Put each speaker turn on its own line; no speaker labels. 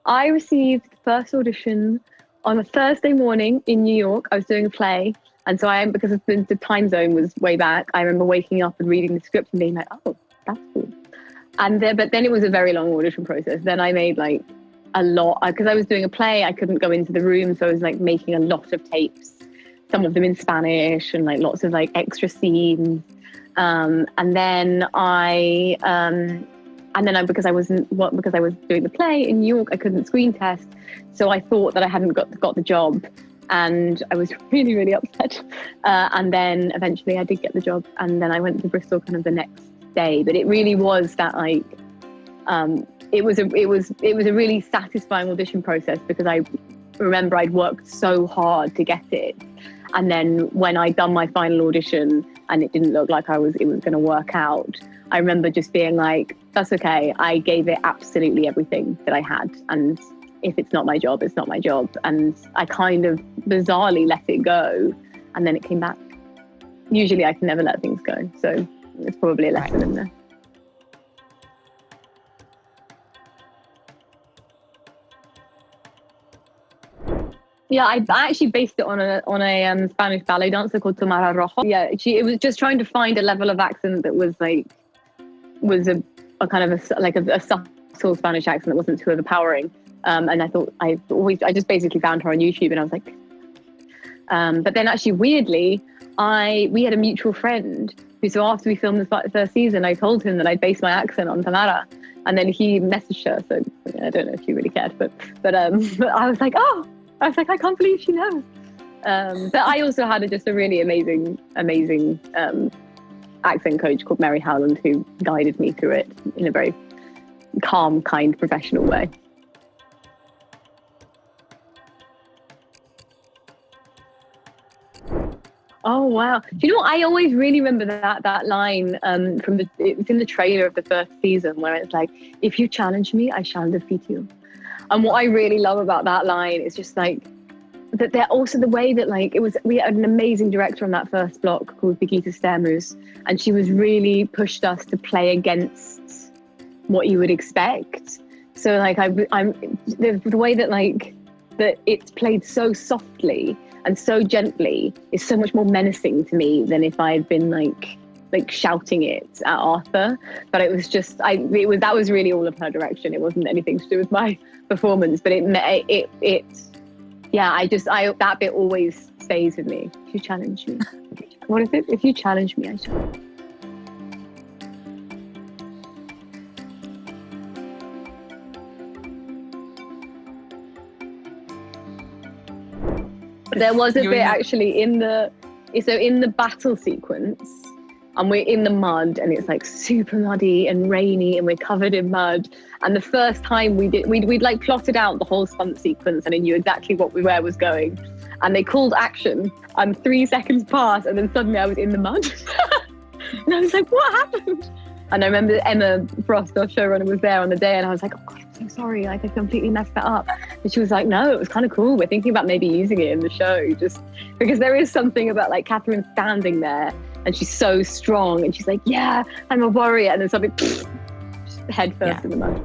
I received the first audition on a Thursday morning in New York. I was doing a play. And so because the time zone was way back, I remember waking up and reading the script and being like, oh, that's cool. But then it was a very long audition process. Then I made like a lot, because I was doing a play, I couldn't go into the room. So I was like making a lot of tapes, some of them in Spanish and like lots of like extra scenes. And then because I was doing the play in New York, I couldn't screen test. So I thought that I hadn't got the job. And I was really, really upset. And then eventually I did get the job. And then I went to Bristol kind of the next day. But it really was that like, it was a really satisfying audition process, because I remember I'd worked so hard to get it. And then when I'd done my final audition and it didn't look like it was going to work out, I remember just being like, that's okay. I gave it absolutely everything that I had. And if it's not my job, it's not my job. And I kind of bizarrely let it go. And then it came back. Usually I can never let things go. So it's probably a lesson in there. Yeah, I actually based it on a Spanish ballet dancer called Tamara Rojo. Yeah, it was just trying to find a level of accent that was a kind of a subtle Spanish accent that wasn't too overpowering. And I thought I just basically found her on YouTube, and I was like, but then actually weirdly, we had a mutual friend who, so after we filmed the first season, I told him that I'd based my accent on Tamara, and then he messaged her. So I don't know if she really cared, but I was like, I can't believe she knows. But I also had just a really amazing accent coach called Mary Howland, who guided me through it in a very calm, kind, professional way. Oh wow! Do you know what? I always really remember that line it was in the trailer of the first season, where it's like, "If you challenge me, I shall defeat you." And what I really love about that line is just like that. They're also the way that like we had an amazing director on that first block called Birgitte Stermus, and she was really pushed us to play against what you would expect. So like the way that like that it's played so softly and so gently is so much more menacing to me than if I had been like shouting it at Arthur. But it was just that was really all of her direction. It wasn't anything to do with my performance, but that bit always stays with me. If you challenge me, what is it? If you challenge me, I shall. There was a bit actually in the battle sequence, and we're in the mud, and it's like super muddy and rainy, and we're covered in mud. And the first time we'd like plotted out the whole stunt sequence, and I knew exactly where was going. And they called action, and 3 seconds passed, and then suddenly I was in the mud. And I was like, what happened? And I remember Emma Frost, our showrunner, was there on the day, and I was like, oh God, I'm so sorry, like I completely messed that up. And she was like, no, it was kind of cool. We're thinking about maybe using it in the show, just because there is something about like Catherine standing there, and she's so strong, and she's like, yeah, I'm a warrior, and then something head first in the mud.